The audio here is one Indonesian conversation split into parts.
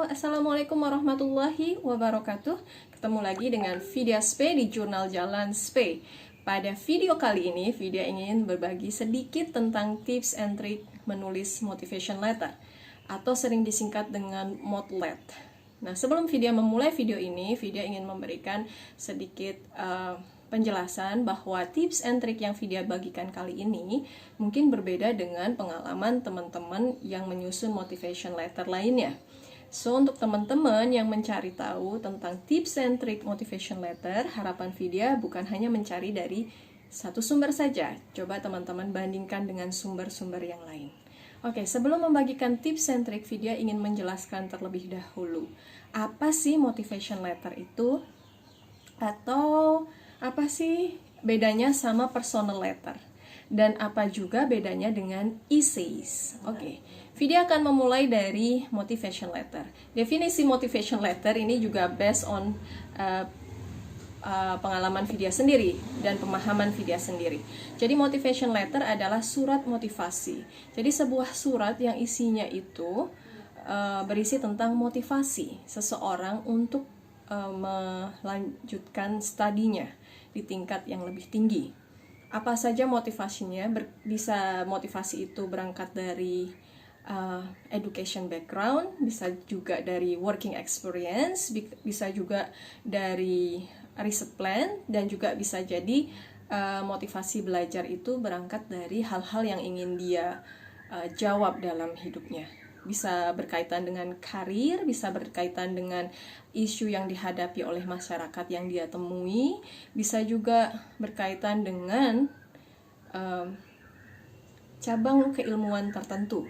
Assalamualaikum warahmatullahi wabarakatuh. Ketemu lagi dengan Vidya Spe di Jurnal Jalan Spe. Pada video kali ini, Vidya ingin berbagi sedikit tentang tips and trick menulis motivation letter atau sering disingkat dengan Motlet. Nah, sebelum Vidya memulai video ini, Vidya ingin memberikan sedikit penjelasan bahwa tips and trick yang Vidya bagikan kali ini mungkin berbeda dengan pengalaman teman-teman yang menyusun motivation letter lainnya. So, untuk teman-teman yang mencari tahu tentang tips and trick motivation letter, harapan Vidya bukan hanya mencari dari satu sumber saja. Coba teman-teman bandingkan dengan sumber-sumber yang lain. Oke, sebelum membagikan tips and trick, Vidya ingin menjelaskan terlebih dahulu. Apa sih motivation letter itu? Atau apa sih bedanya sama personal letter? Dan apa juga bedanya dengan essays? Oke, Vidya akan memulai dari motivation letter. Definisi motivation letter ini juga based on pengalaman Vidya sendiri dan pemahaman Vidya sendiri. Jadi motivation letter adalah surat motivasi. Jadi sebuah surat yang isinya itu berisi tentang motivasi seseorang untuk melanjutkan studinya di tingkat yang lebih tinggi. Apa saja motivasinya? Bisa motivasi itu berangkat dari education background, bisa juga dari working experience, bisa juga dari research plan, dan juga bisa jadi motivasi belajar itu berangkat dari hal-hal yang ingin dia jawab dalam hidupnya. Bisa berkaitan dengan karir, bisa berkaitan dengan isu yang dihadapi oleh masyarakat yang dia temui, bisa juga berkaitan dengan cabang keilmuan tertentu,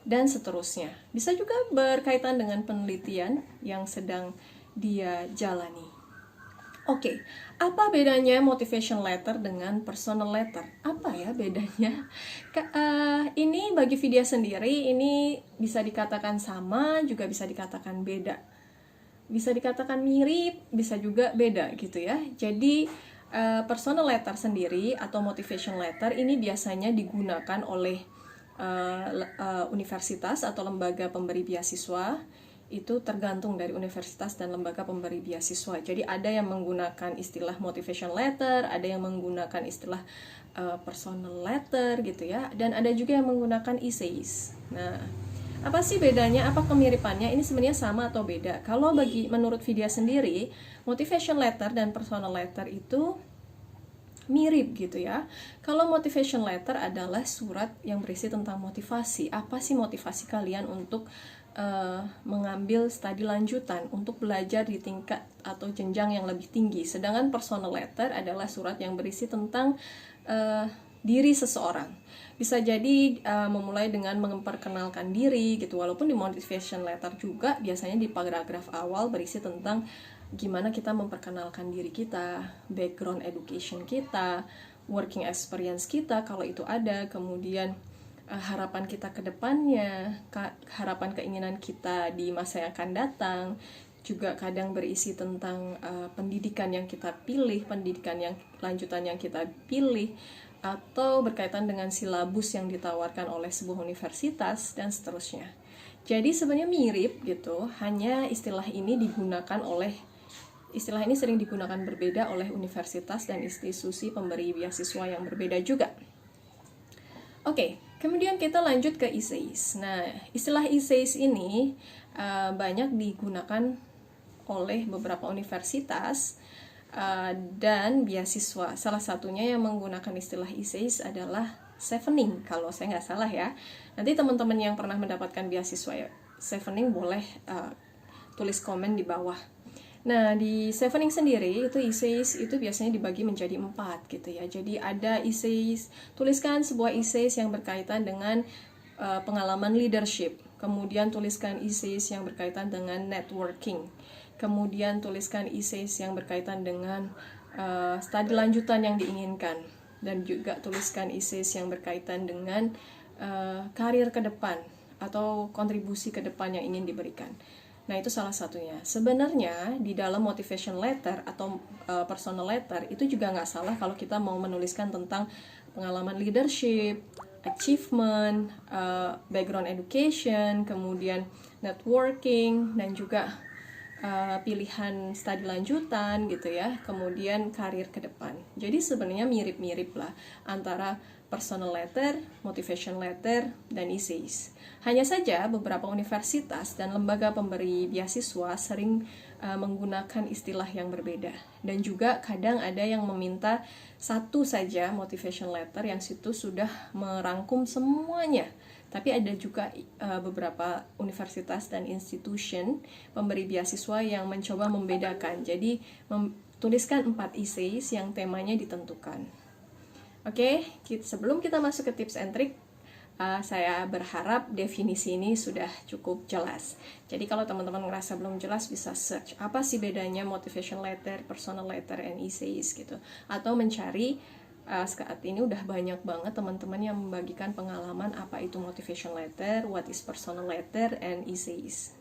dan seterusnya. Bisa juga berkaitan dengan penelitian yang sedang dia jalani. Oke, apa bedanya motivation letter dengan personal letter? Apa ya bedanya? Ini bagi Vidya sendiri, ini bisa dikatakan sama, juga bisa dikatakan beda. Bisa dikatakan mirip, bisa juga beda gitu ya. Jadi personal letter sendiri atau motivation letter ini biasanya digunakan oleh universitas atau lembaga pemberi beasiswa. Itu tergantung dari universitas dan lembaga pemberi beasiswa. Jadi ada yang menggunakan istilah motivation letter, ada yang menggunakan istilah personal letter gitu ya, dan ada juga yang menggunakan essays. Nah, apa sih bedanya? Apa kemiripannya? Ini sebenarnya sama atau beda? Kalau menurut Vidya sendiri, motivation letter dan personal letter itu mirip gitu ya. Kalau motivation letter adalah surat yang berisi tentang motivasi. Apa sih motivasi kalian untuk mengambil studi lanjutan, untuk belajar di tingkat atau jenjang yang lebih tinggi. Sedangkan personal letter adalah surat yang berisi tentang diri seseorang. Bisa jadi memulai dengan memperkenalkan diri gitu. Walaupun di motivation letter juga biasanya di paragraf awal berisi tentang gimana kita memperkenalkan diri kita, background education kita, working experience kita kalau itu ada, kemudian harapan kita ke depannya, harapan keinginan kita di masa yang akan datang, juga kadang berisi tentang pendidikan yang kita pilih, pendidikan yang lanjutan yang kita pilih, atau berkaitan dengan silabus yang ditawarkan oleh sebuah universitas, dan seterusnya. Jadi sebenarnya mirip gitu, hanya istilah ini sering digunakan berbeda oleh universitas dan institusi pemberi beasiswa yang berbeda juga. Oke, kemudian kita lanjut ke essays. Nah, istilah essays ini banyak digunakan oleh beberapa universitas dan beasiswa. Salah satunya yang menggunakan istilah essays adalah Chevening, kalau saya nggak salah ya. Nanti teman-teman yang pernah mendapatkan beasiswa Chevening boleh tulis komen di bawah. Nah, di Chevening sendiri itu essays itu biasanya dibagi menjadi 4 gitu ya. Jadi ada essays, tuliskan sebuah essays yang berkaitan dengan pengalaman leadership. Kemudian tuliskan essays yang berkaitan dengan networking. Kemudian tuliskan essays yang berkaitan dengan studi lanjutan yang diinginkan. Dan juga tuliskan essays yang berkaitan dengan karir ke depan atau kontribusi ke depan yang ingin diberikan. Nah, itu salah satunya. Sebenarnya di dalam motivation letter atau personal letter itu juga nggak salah kalau kita mau menuliskan tentang pengalaman leadership, achievement, background education, kemudian networking, dan juga pilihan studi lanjutan gitu ya, kemudian karir ke depan. Jadi sebenarnya mirip-mirip lah antara personal letter, motivation letter, dan essays. Hanya saja beberapa universitas dan lembaga pemberi beasiswa sering menggunakan istilah yang berbeda. Dan juga kadang ada yang meminta satu saja motivation letter yang situ sudah merangkum semuanya. Tapi ada juga beberapa universitas dan institution pemberi beasiswa yang mencoba membedakan. Jadi tuliskan 4 essays yang temanya ditentukan. Oke, sebelum kita masuk ke tips and trick, saya berharap definisi ini sudah cukup jelas. Jadi kalau teman-teman ngerasa belum jelas, bisa search apa sih bedanya motivation letter, personal letter, and essays gitu. Atau mencari, saat ini udah banyak banget teman-teman yang membagikan pengalaman apa itu motivation letter, what is personal letter, and essays.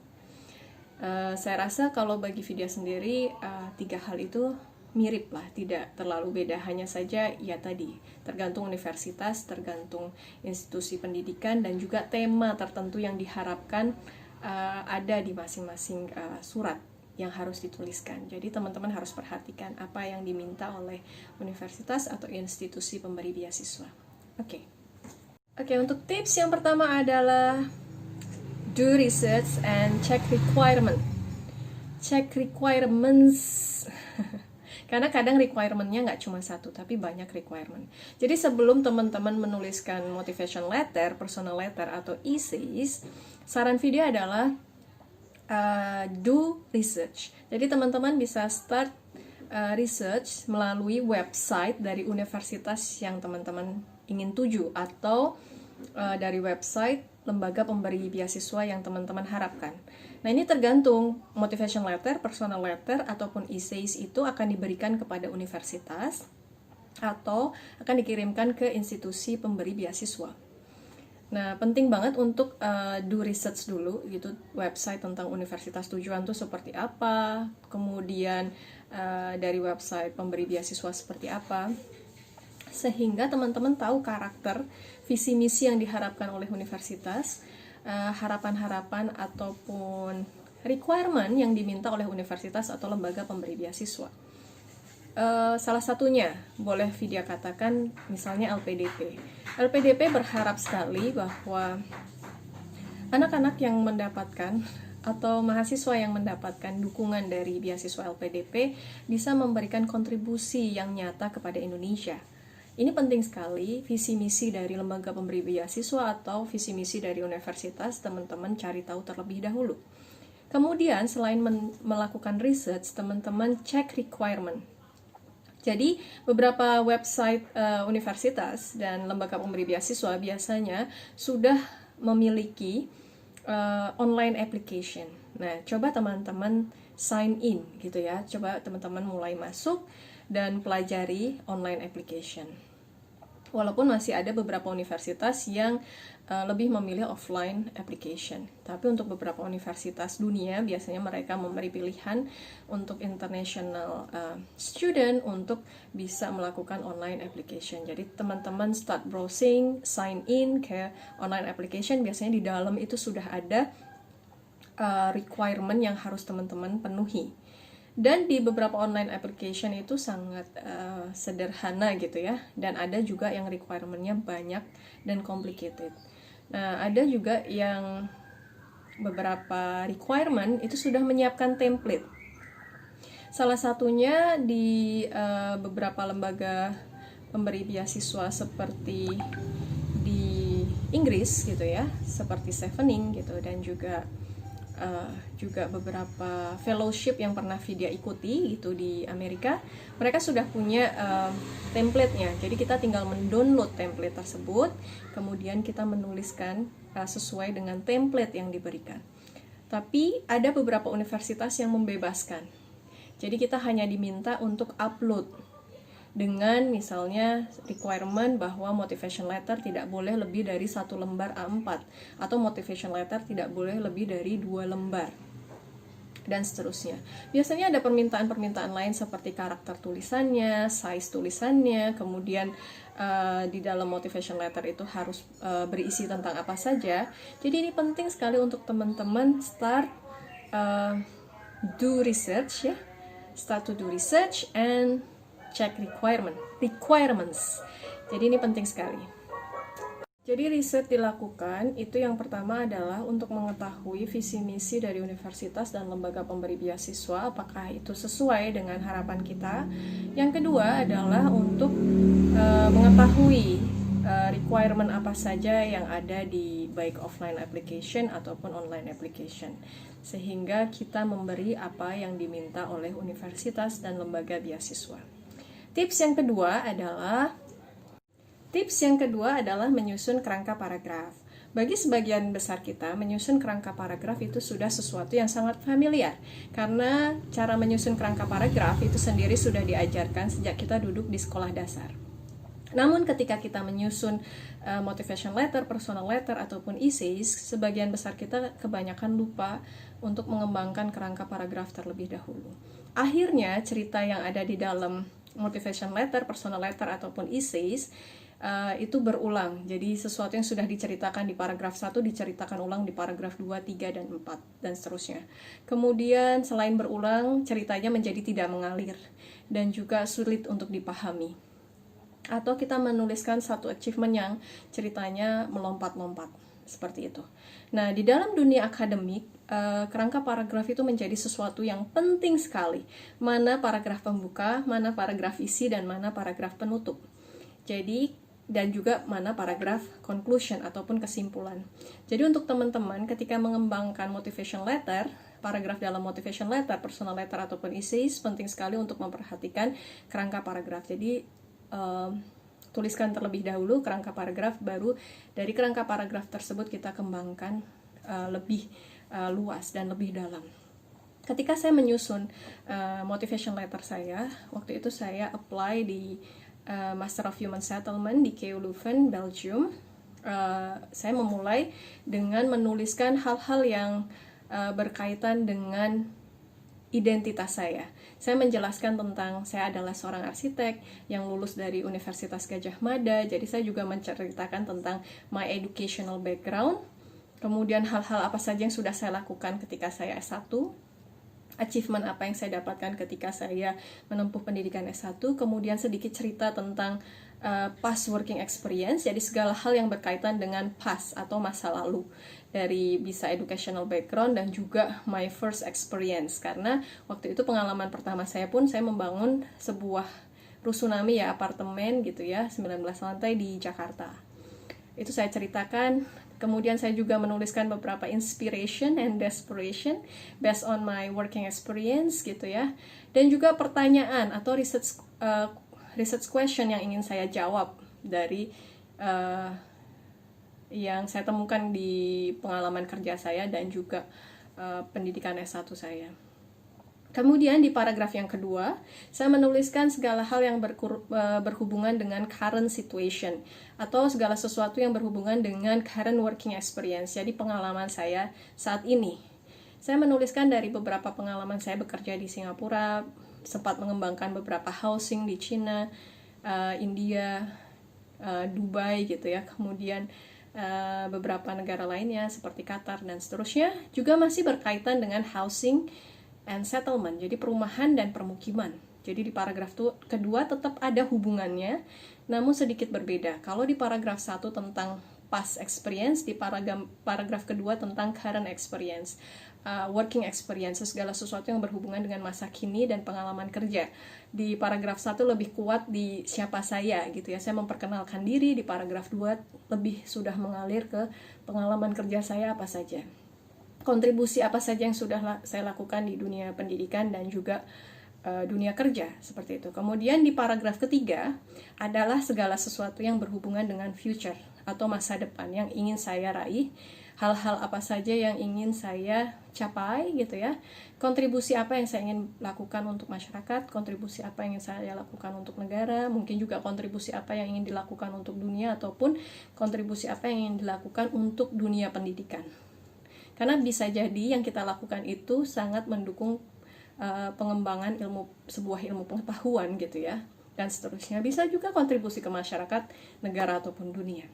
Saya rasa kalau bagi Vidya sendiri, 3 hal itu mirip lah, tidak terlalu beda, hanya saja ya tadi tergantung universitas, tergantung institusi pendidikan, dan juga tema tertentu yang diharapkan ada di masing-masing surat yang harus dituliskan. Jadi teman-teman harus perhatikan apa yang diminta oleh universitas atau institusi pemberi beasiswa. Oke, untuk tips yang pertama adalah do research and check requirement. Check requirements. Karena kadang requirement-nya nggak cuma satu, tapi banyak requirement. Jadi sebelum teman-teman menuliskan motivation letter, personal letter, atau essays, saran video adalah do research. Jadi teman-teman bisa start research melalui website dari universitas yang teman-teman ingin tuju, atau dari website lembaga pemberi beasiswa yang teman-teman harapkan. Nah, ini tergantung motivation letter, personal letter, ataupun essays itu akan diberikan kepada universitas atau akan dikirimkan ke institusi pemberi beasiswa. Nah, penting banget untuk do research dulu gitu, website tentang universitas tujuan tuh seperti apa, kemudian dari website pemberi beasiswa seperti apa, sehingga teman-teman tahu karakter, visi misi yang diharapkan oleh universitas, harapan-harapan ataupun requirement yang diminta oleh universitas atau lembaga pemberi beasiswa. Salah satunya boleh Vidya katakan misalnya LPDP. LPDP berharap sekali bahwa anak-anak yang mendapatkan atau mahasiswa yang mendapatkan dukungan dari beasiswa LPDP bisa memberikan kontribusi yang nyata kepada Indonesia. Ini penting sekali, visi misi dari lembaga pemberi beasiswa atau visi misi dari universitas, teman-teman cari tahu terlebih dahulu. Kemudian selain melakukan research, teman-teman cek requirement. Jadi beberapa website universitas dan lembaga pemberi beasiswa biasanya sudah memiliki online application. Nah, coba teman-teman sign in gitu ya. Coba teman-teman mulai masuk dan pelajari online application. Walaupun masih ada beberapa universitas yang lebih memilih offline application. Tapi untuk beberapa universitas dunia, biasanya mereka memberi pilihan untuk international student untuk bisa melakukan online application. Jadi teman-teman start browsing, sign in ke online application, biasanya di dalam itu sudah ada requirement yang harus teman-teman penuhi. Dan di beberapa online application itu sangat sederhana gitu ya. Dan ada juga yang requirement-nya banyak dan complicated. Nah, ada juga yang beberapa requirement itu sudah menyiapkan template. Salah satunya di beberapa lembaga pemberi beasiswa seperti di Inggris gitu ya, seperti Chevening gitu, dan juga beberapa fellowship yang pernah Vidya ikuti gitu di Amerika, mereka sudah punya template-nya. Jadi kita tinggal mendownload template tersebut, kemudian kita menuliskan sesuai dengan template yang diberikan. Tapi ada beberapa universitas yang membebaskan. Jadi kita hanya diminta untuk upload dengan misalnya requirement bahwa motivation letter tidak boleh lebih dari 1 lembar A4 atau motivation letter tidak boleh lebih dari 2 lembar. dan seterusnya. Biasanya ada permintaan-permintaan lain seperti karakter tulisannya, size tulisannya, kemudian di dalam motivation letter itu harus berisi tentang apa saja. Jadi ini penting sekali untuk teman-teman start do research ya, start to do research and check requirements. Jadi ini penting sekali. Jadi riset dilakukan, itu yang pertama adalah untuk mengetahui visi misi dari universitas dan lembaga pemberi beasiswa, apakah itu sesuai dengan harapan kita. Yang kedua adalah untuk mengetahui requirement apa saja yang ada di baik offline application ataupun online application, sehingga kita memberi apa yang diminta oleh universitas dan lembaga beasiswa. Tips yang kedua adalah menyusun kerangka paragraf. Bagi sebagian besar kita, menyusun kerangka paragraf itu sudah sesuatu yang sangat familiar, karena cara menyusun kerangka paragraf itu sendiri sudah diajarkan sejak kita duduk di sekolah dasar. Namun ketika kita menyusun motivation letter, personal letter, ataupun essays, sebagian besar kita kebanyakan lupa untuk mengembangkan kerangka paragraf terlebih dahulu. Akhirnya cerita yang ada di dalam motivation letter, personal letter, ataupun essays itu berulang. Jadi sesuatu yang sudah diceritakan di paragraf 1 diceritakan ulang di paragraf 2, 3, dan 4, dan seterusnya. Kemudian selain berulang, ceritanya menjadi tidak mengalir dan juga sulit untuk dipahami. Atau kita menuliskan satu achievement yang ceritanya melompat-lompat, seperti itu. Nah, di dalam dunia akademik, kerangka paragraf itu menjadi sesuatu yang penting sekali. Mana paragraf pembuka, mana paragraf isi, dan mana paragraf penutup. Jadi, dan juga mana paragraf conclusion ataupun kesimpulan. Jadi untuk teman-teman ketika mengembangkan motivation letter, paragraf dalam motivation letter, personal letter, ataupun essays, penting sekali untuk memperhatikan kerangka paragraf. Jadi tuliskan terlebih dahulu kerangka paragraf, baru dari kerangka paragraf tersebut kita kembangkan lebih luas dan lebih dalam. Ketika saya menyusun motivation letter saya, waktu itu saya apply di Master of Human Settlement di KU Leuven, Belgium. Saya memulai dengan menuliskan hal-hal yang berkaitan dengan identitas saya. Saya menjelaskan tentang saya adalah seorang arsitek yang lulus dari Universitas Gadjah Mada. Jadi saya juga menceritakan tentang my educational background. Kemudian hal-hal apa saja yang sudah saya lakukan ketika saya S1. Achievement apa yang saya dapatkan ketika saya menempuh pendidikan S1, kemudian sedikit cerita tentang past working experience, jadi segala hal yang berkaitan dengan past atau masa lalu, dari bisa educational background dan juga my first experience, karena waktu itu pengalaman pertama saya pun saya membangun sebuah rusunami ya, apartemen gitu ya, 19 lantai di Jakarta. Itu saya ceritakan. Kemudian saya juga menuliskan beberapa inspiration and desperation based on my working experience gitu ya. Dan juga pertanyaan atau research question yang ingin saya jawab dari yang saya temukan di pengalaman kerja saya dan juga pendidikan S1 saya. Kemudian di paragraf yang kedua, saya menuliskan segala hal yang berhubungan dengan current situation atau segala sesuatu yang berhubungan dengan current working experience, jadi pengalaman saya saat ini. Saya menuliskan dari beberapa pengalaman saya bekerja di Singapura, sempat mengembangkan beberapa housing di China, India, Dubai gitu ya, kemudian beberapa negara lainnya seperti Qatar dan seterusnya, juga masih berkaitan dengan housing and settlement, jadi perumahan dan permukiman. Jadi di paragraf kedua tetap ada hubungannya, namun sedikit berbeda. Kalau di paragraf 1 tentang past experience, di paragraf kedua tentang current experience, working experience, segala sesuatu yang berhubungan dengan masa kini dan pengalaman kerja. Di paragraf 1 lebih kuat di siapa saya gitu ya, saya memperkenalkan diri. Di paragraf 2 lebih sudah mengalir ke pengalaman kerja saya apa saja, kontribusi apa saja yang sudah saya lakukan di dunia pendidikan dan juga dunia kerja, seperti itu. Kemudian di paragraf ketiga adalah segala sesuatu yang berhubungan dengan future atau masa depan yang ingin saya raih, hal-hal apa saja yang ingin saya capai gitu ya, kontribusi apa yang saya ingin lakukan untuk masyarakat, kontribusi apa yang ingin saya lakukan untuk negara, mungkin juga kontribusi apa yang ingin dilakukan untuk dunia, ataupun kontribusi apa yang ingin dilakukan untuk dunia pendidikan. Karena bisa jadi yang kita lakukan itu sangat mendukung pengembangan sebuah ilmu pengetahuan gitu ya, dan seterusnya. Bisa juga kontribusi ke masyarakat, negara ataupun dunia.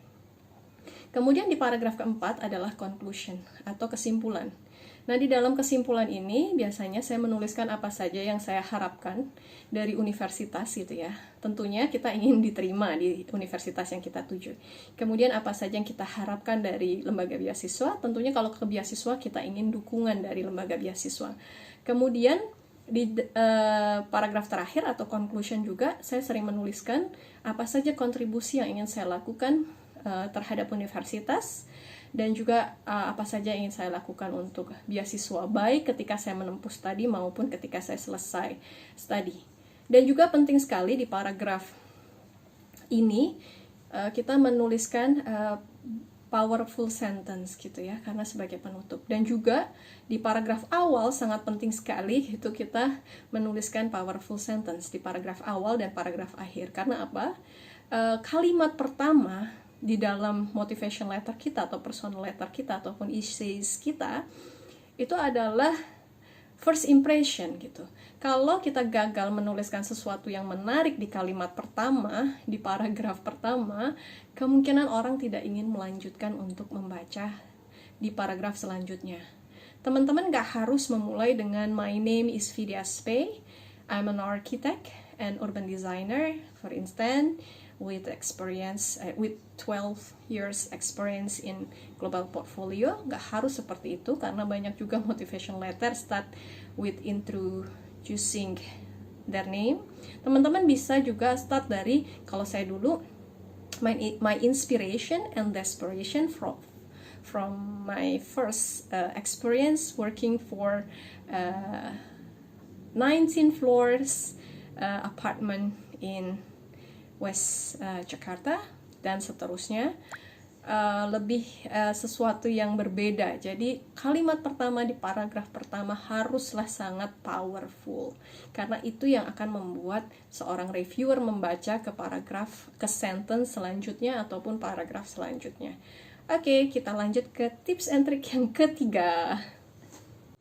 Kemudian di paragraf keempat adalah conclusion atau kesimpulan. Nah, di dalam kesimpulan ini biasanya saya menuliskan apa saja yang saya harapkan dari universitas gitu ya. Tentunya kita ingin diterima di universitas yang kita tuju. Kemudian apa saja yang kita harapkan dari lembaga beasiswa? Tentunya kalau ke beasiswa kita ingin dukungan dari lembaga beasiswa. Kemudian di paragraf terakhir atau conclusion juga saya sering menuliskan apa saja kontribusi yang ingin saya lakukan terhadap universitas, dan juga apa saja yang ingin saya lakukan untuk beasiswa, baik ketika saya menempuh studi maupun ketika saya selesai studi. Dan juga penting sekali di paragraf ini kita menuliskan powerful sentence gitu ya, karena sebagai penutup. Dan juga di paragraf awal sangat penting sekali itu kita menuliskan powerful sentence di paragraf awal dan paragraf akhir. Karena apa? Kalimat pertama di dalam motivation letter kita atau personal letter kita ataupun essays kita itu adalah first impression gitu. Kalau kita gagal menuliskan sesuatu yang menarik di kalimat pertama, di paragraf pertama, kemungkinan orang tidak ingin melanjutkan untuk membaca di paragraf selanjutnya. Teman-teman gak harus memulai dengan my name is Vidya Spey, I'm an architect and urban designer, for instance, with 12 years experience in global portfolio. Gak harus seperti itu, karena banyak juga motivation letter start with introducing their name. Teman-teman bisa juga start dari, kalau saya dulu, my inspiration and desperation from my first experience working for 19 floors apartment in West Jakarta, dan seterusnya. Lebih sesuatu yang berbeda. Jadi kalimat pertama di paragraf pertama haruslah sangat powerful, karena itu yang akan membuat seorang reviewer membaca ke sentence selanjutnya ataupun paragraf selanjutnya. Oke, kita lanjut ke tips and trick yang ketiga.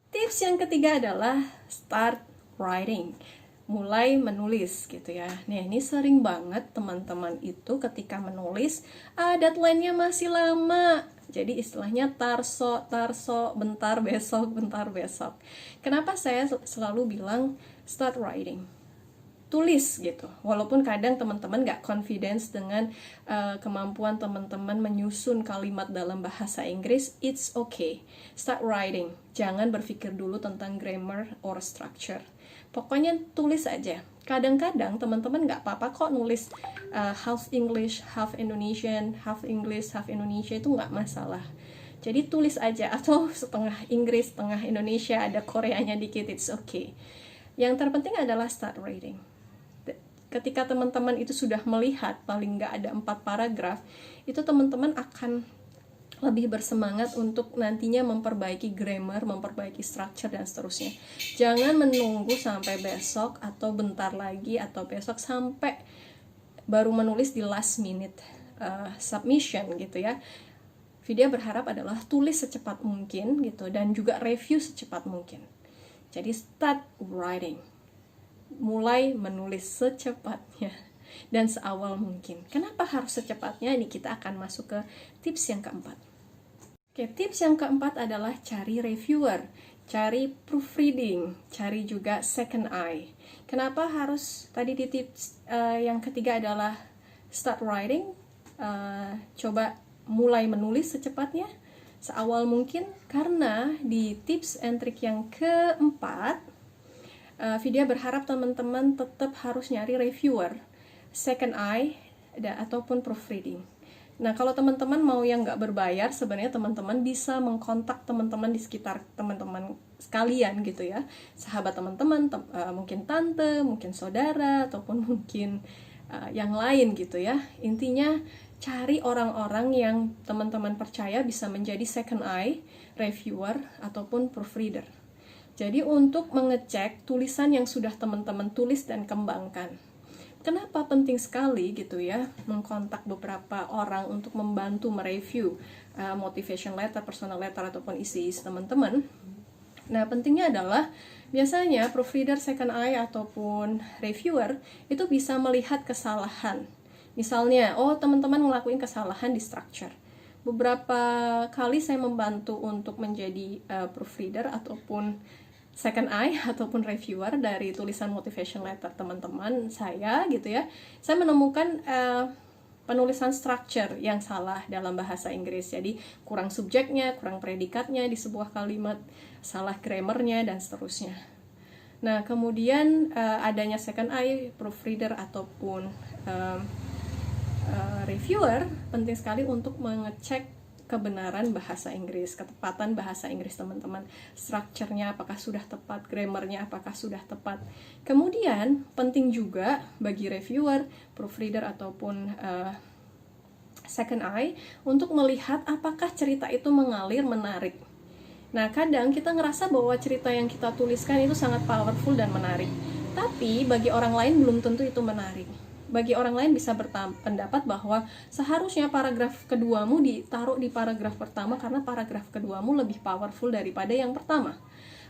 Tips yang ketiga adalah start writing, mulai menulis gitu ya. Nih, ini sering banget teman-teman itu ketika menulis, deadline-nya masih lama. Jadi istilahnya tarso, bentar besok. Kenapa saya selalu bilang start writing? Tulis gitu. Walaupun kadang teman-teman gak confidence dengan kemampuan teman-teman menyusun kalimat dalam bahasa Inggris, it's okay. Start writing. Jangan berpikir dulu tentang grammar or structure. Pokoknya tulis aja. Kadang-kadang teman-teman gak apa-apa kok nulis half English, half Indonesian, half English, half Indonesia, itu gak masalah. Jadi tulis aja, atau setengah Inggris, setengah Indonesia, ada Koreanya dikit, it's okay. Yang terpenting adalah start writing. Ketika teman-teman itu sudah melihat paling gak ada 4 paragraf, itu teman-teman akan lebih bersemangat untuk nantinya memperbaiki grammar, memperbaiki structure, dan seterusnya. Jangan menunggu sampai besok atau bentar lagi atau besok sampai baru menulis di last minute submission gitu ya. Vidya berharap adalah tulis secepat mungkin gitu, dan juga review secepat mungkin. Jadi start writing, mulai menulis secepatnya dan seawal mungkin. Kenapa harus secepatnya? Ini kita akan masuk ke tips yang keempat. Oke, tips yang keempat adalah cari reviewer, cari proofreading, cari juga second eye. Kenapa harus tadi di tips yang ketiga adalah start writing, coba mulai menulis secepatnya, seawal mungkin, karena di tips and trick yang keempat, Vidya berharap teman-teman tetap harus nyari reviewer, second eye, ataupun proofreading. Nah, kalau teman-teman mau yang nggak berbayar, sebenarnya teman-teman bisa mengkontak teman-teman di sekitar teman-teman sekalian gitu ya. Sahabat teman-teman, mungkin tante, mungkin saudara, ataupun mungkin yang lain gitu ya. Intinya cari orang-orang yang teman-teman percaya bisa menjadi second eye, reviewer, ataupun proofreader. Jadi untuk mengecek tulisan yang sudah teman-teman tulis dan kembangkan. kenapa penting sekali gitu ya mengkontak beberapa orang untuk membantu mereview motivation letter, personal letter ataupun isi teman-teman. Nah, pentingnya adalah biasanya proofreader, second eye ataupun reviewer itu bisa melihat kesalahan. Misalnya, teman-teman ngelakuin kesalahan di structure. Beberapa kali saya membantu untuk menjadi proofreader ataupun second eye ataupun reviewer dari tulisan motivation letter teman-teman saya gitu ya. Saya menemukan penulisan structure yang salah dalam bahasa Inggris. Jadi kurang subjeknya, kurang predikatnya di sebuah kalimat, salah grammarnya dan seterusnya. Nah, kemudian adanya second eye, proofreader ataupun reviewer penting sekali untuk mengecek kebenaran bahasa Inggris, ketepatan bahasa Inggris teman-teman, strukturnya apakah sudah tepat, grammarnya apakah sudah tepat. Kemudian penting juga bagi reviewer, proofreader ataupun second eye untuk melihat apakah cerita itu mengalir menarik. Nah, kadang kita ngerasa bahwa cerita yang kita tuliskan itu sangat powerful dan menarik, tapi bagi orang lain belum tentu itu menarik. Bagi orang lain bisa berpendapat bahwa seharusnya paragraf keduamu ditaruh di paragraf pertama karena paragraf keduamu lebih powerful daripada yang pertama.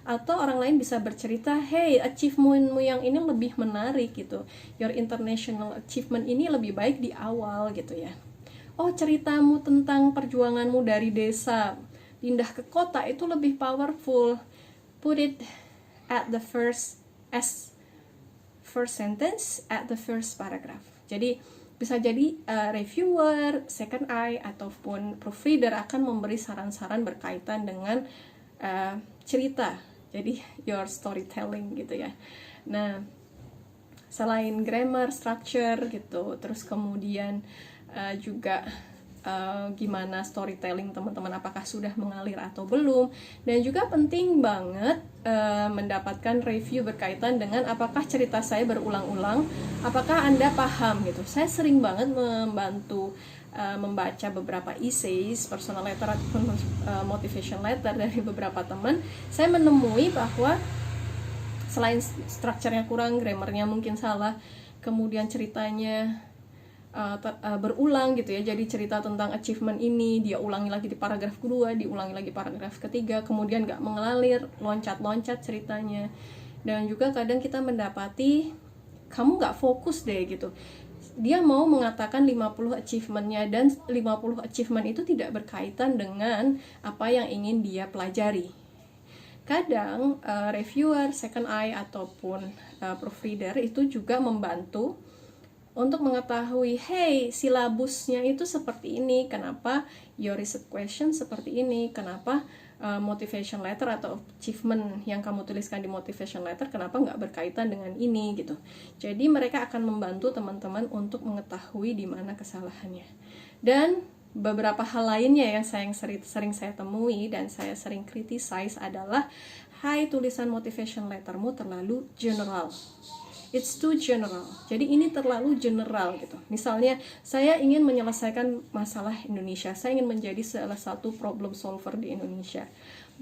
Atau orang lain bisa bercerita, hey, achievementmu yang ini lebih menarik gitu, your international achievement ini lebih baik di awal gitu ya. Ceritamu tentang perjuanganmu dari desa pindah ke kota itu lebih powerful, put it at the first sentence at the first paragraph. Jadi bisa jadi reviewer, second eye ataupun proofreader akan memberi saran-saran berkaitan dengan cerita. Jadi your storytelling gitu ya. Nah, selain grammar, structure gitu, terus kemudian juga gimana storytelling teman-teman, apakah sudah mengalir atau belum, dan juga penting banget mendapatkan review berkaitan dengan apakah cerita saya berulang-ulang, apakah Anda paham gitu. Saya sering banget membantu membaca beberapa essays, personal letter ataupun motivation letter dari beberapa teman. Saya menemui bahwa selain strukturnya kurang, grammarnya mungkin salah, kemudian ceritanya berulang gitu ya. Jadi cerita tentang achievement ini dia ulangi lagi di paragraf kedua, diulangi lagi paragraf ketiga, kemudian gak mengalir, loncat-loncat ceritanya. Dan juga kadang kita mendapati kamu gak fokus deh gitu. Dia mau mengatakan 50 achievementnya, dan 50 achievement itu tidak berkaitan dengan apa yang ingin dia pelajari. Kadang reviewer, second eye ataupun proofreader itu juga membantu untuk mengetahui, hey, silabusnya itu seperti ini, kenapa your research question seperti ini, kenapa motivation letter atau achievement yang kamu tuliskan di motivation letter kenapa nggak berkaitan dengan ini gitu. Jadi mereka akan membantu teman-teman untuk mengetahui di mana kesalahannya. Dan beberapa hal lainnya yang sering saya temui dan saya sering criticize adalah, hai, tulisan motivation lettermu terlalu general. It's too general. Jadi ini terlalu general gitu. Misalnya, saya ingin menyelesaikan masalah Indonesia. Saya ingin menjadi salah satu problem solver di Indonesia.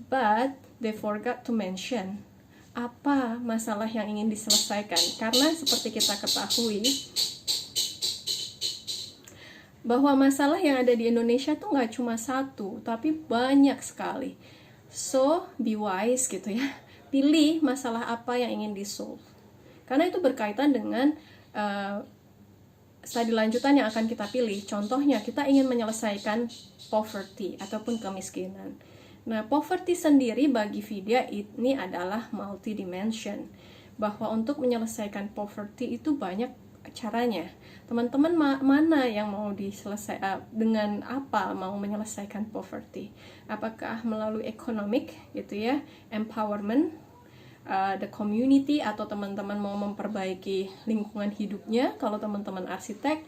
But they forgot to mention apa masalah yang ingin diselesaikan. Karena seperti kita ketahui bahwa masalah yang ada di Indonesia tuh nggak cuma satu, tapi banyak sekali. So, be wise gitu ya. Pilih masalah apa yang ingin di-solve. Karena itu berkaitan dengan studi lanjutan yang akan kita pilih. Contohnya, kita ingin menyelesaikan poverty ataupun kemiskinan. Nah, poverty sendiri bagi Vidya ini adalah multidimension. Bahwa untuk menyelesaikan poverty itu banyak caranya. Teman-teman mana yang mau dengan apa mau menyelesaikan poverty? Apakah melalui economic gitu ya, empowerment, the community, atau teman-teman mau memperbaiki lingkungan hidupnya kalau teman-teman arsitek,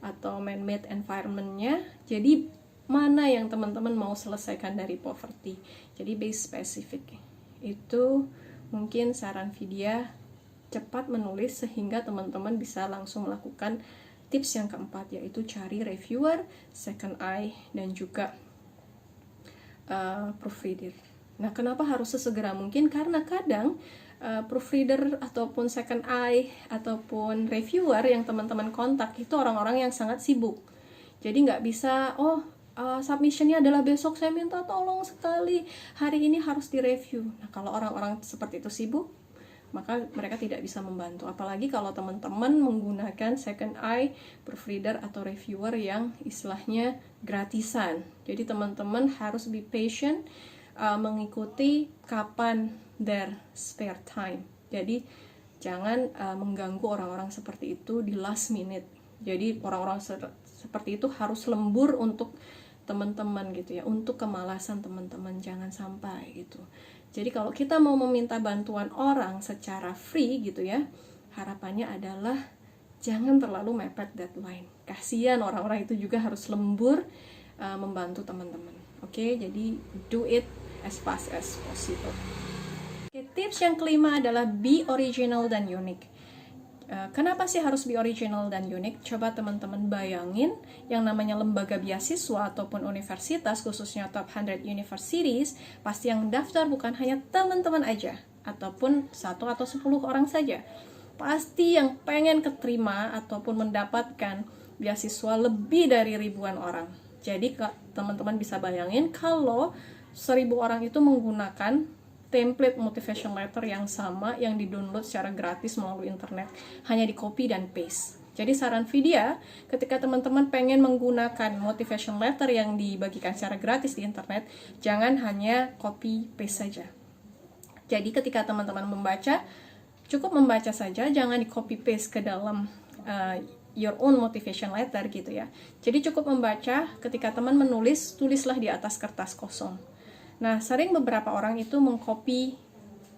atau man-made environment-nya. Jadi mana yang teman-teman mau selesaikan dari poverty? Jadi base specific. Itu mungkin saran Vidya, cepat menulis sehingga teman-teman bisa langsung melakukan tips yang keempat, yaitu cari reviewer, second eye, dan juga proofreader. Nah, kenapa harus sesegera mungkin? Karena kadang proofreader ataupun second eye ataupun reviewer yang teman-teman kontak itu orang-orang yang sangat sibuk. Jadi nggak bisa, submissionnya adalah besok, saya minta tolong sekali, hari ini harus direview. Nah, kalau orang-orang seperti itu sibuk, maka mereka tidak bisa membantu. Apalagi kalau teman-teman menggunakan second eye, proofreader atau reviewer yang istilahnya gratisan. Jadi teman-teman harus be patient, mengikuti kapan their spare time. Jadi jangan mengganggu orang-orang seperti itu di last minute. Jadi orang-orang seperti itu harus lembur untuk teman-teman gitu ya, untuk kemalasan teman-teman, jangan sampai gitu. Jadi kalau kita mau meminta bantuan orang secara free gitu ya, harapannya adalah jangan terlalu mepet deadline. Kasihan orang-orang itu juga harus lembur membantu teman-teman. Oke, jadi do it as fast as possible. Oke, tips yang kelima adalah be original dan unik. Kenapa sih harus be original dan unik? Coba teman-teman bayangin yang namanya lembaga beasiswa ataupun universitas, khususnya top 100 universities, pasti yang daftar bukan hanya teman-teman aja ataupun 1 atau 10 orang saja. Pasti yang pengen keterima ataupun mendapatkan beasiswa lebih dari ribuan orang. Jadi teman-teman bisa bayangin kalau 1000 orang itu menggunakan template motivation letter yang sama yang di-download secara gratis melalui internet, hanya di copy dan paste. Jadi saran Vidya, ketika teman-teman pengen menggunakan motivation letter yang dibagikan secara gratis di internet, jangan hanya copy paste saja. Jadi ketika teman-teman membaca, cukup membaca saja, jangan di copy paste ke dalam your own motivation letter gitu ya. Jadi cukup membaca, ketika teman menulis, tulislah di atas kertas kosong. Nah, sering beberapa orang itu mengcopy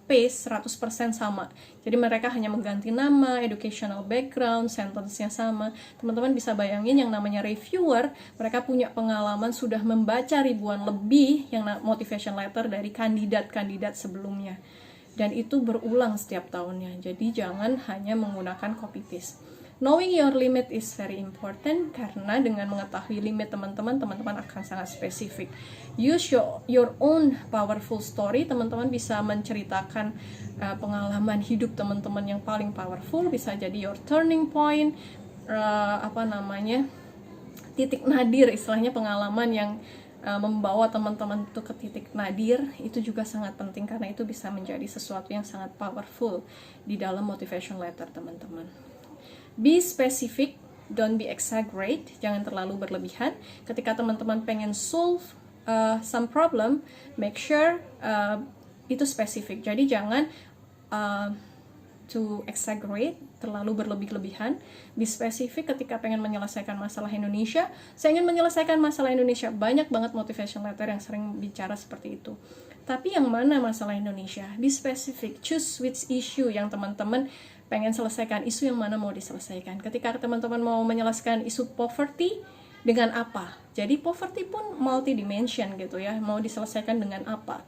paste 100% sama. Jadi mereka hanya mengganti nama, educational background, sentence-nya sama. Teman-teman bisa bayangin yang namanya reviewer, mereka punya pengalaman sudah membaca ribuan lebih yang motivation letter dari kandidat-kandidat sebelumnya. Dan itu berulang setiap tahunnya. Jadi jangan hanya menggunakan copy paste. Knowing your limit is very important, karena dengan mengetahui limit teman-teman akan sangat spesifik. Use your own powerful story. Teman-teman bisa menceritakan pengalaman hidup teman-teman yang paling powerful, bisa jadi your turning point, titik nadir, istilahnya pengalaman yang membawa teman-teman itu ke titik nadir. Itu juga sangat penting karena itu bisa menjadi sesuatu yang sangat powerful di dalam motivation letter teman-teman. Be specific, don't be exaggerate, jangan terlalu berlebihan. Ketika teman-teman pengen solve some problem, make sure itu spesifik. Jadi jangan to exaggerate, terlalu berlebih-lebihan. Be specific ketika pengen menyelesaikan masalah Indonesia. Saya ingin menyelesaikan masalah Indonesia. Banyak banget motivation letter yang sering bicara seperti itu. Tapi yang mana masalah Indonesia? Be specific, choose which issue yang teman-teman pengen selesaikan, isu yang mana mau diselesaikan. Ketika teman-teman mau menyelesaikan isu poverty, dengan apa? Jadi poverty pun multi-dimension gitu ya, mau diselesaikan dengan apa?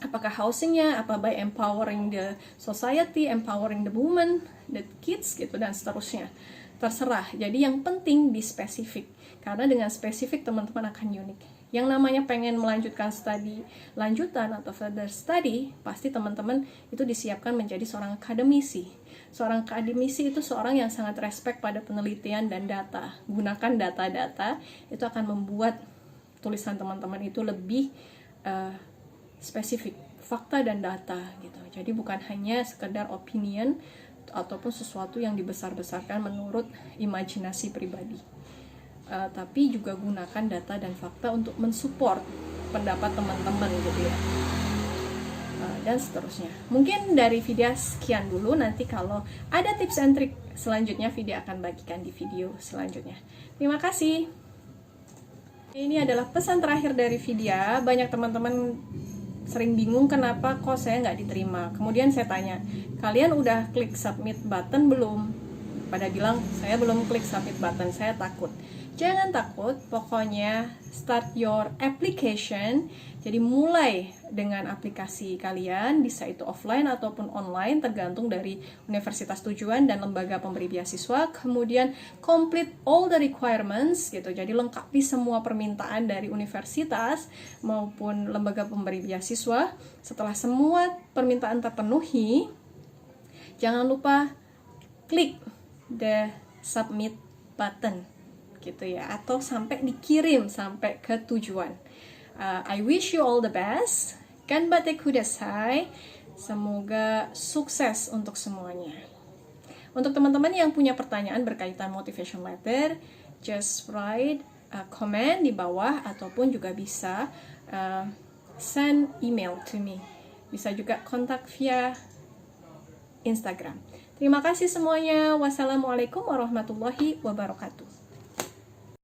Apakah housingnya, apa by empowering the society, empowering the women, the kids gitu, dan seterusnya. Terserah, jadi yang penting be spesifik. Karena dengan spesifik teman-teman akan unik. Yang namanya pengen melanjutkan studi lanjutan atau further study, pasti teman-teman itu disiapkan menjadi seorang akademisi. Seorang akademisi itu seorang yang sangat respect pada penelitian dan data. Gunakan data-data, itu akan membuat tulisan teman-teman itu lebih spesifik, fakta dan data gitu. Jadi bukan hanya sekedar opinion ataupun sesuatu yang dibesar-besarkan menurut imajinasi pribadi. Tapi juga gunakan data dan fakta untuk mensupport pendapat teman-teman gitu ya. Dan seterusnya. Mungkin dari Vidya sekian dulu, nanti kalau ada tips and trik selanjutnya Vidya akan bagikan di video selanjutnya. Terima kasih. Ini adalah pesan terakhir dari Vidya. Banyak teman-teman sering bingung kenapa kok saya nggak diterima. Kemudian saya tanya, kalian udah klik submit button belum? Pada bilang, saya belum klik submit button, saya takut. Jangan takut, pokoknya start your application. Jadi mulai dengan aplikasi kalian, bisa itu offline ataupun online, tergantung dari universitas tujuan dan lembaga pemberi beasiswa. Kemudian complete all the requirements gitu. Jadi lengkapi semua permintaan dari universitas maupun lembaga pemberi beasiswa. Setelah semua permintaan terpenuhi, jangan lupa klik the submit button gitu ya, atau sampai dikirim sampai ke tujuan. I wish you all the best. Ganbatte kudasai. Semoga sukses untuk semuanya. Untuk teman-teman yang punya pertanyaan berkaitan motivation letter, just write comment di bawah, ataupun juga bisa send email to me. Bisa juga kontak via Instagram. Terima kasih semuanya. Wassalamualaikum warahmatullahi wabarakatuh.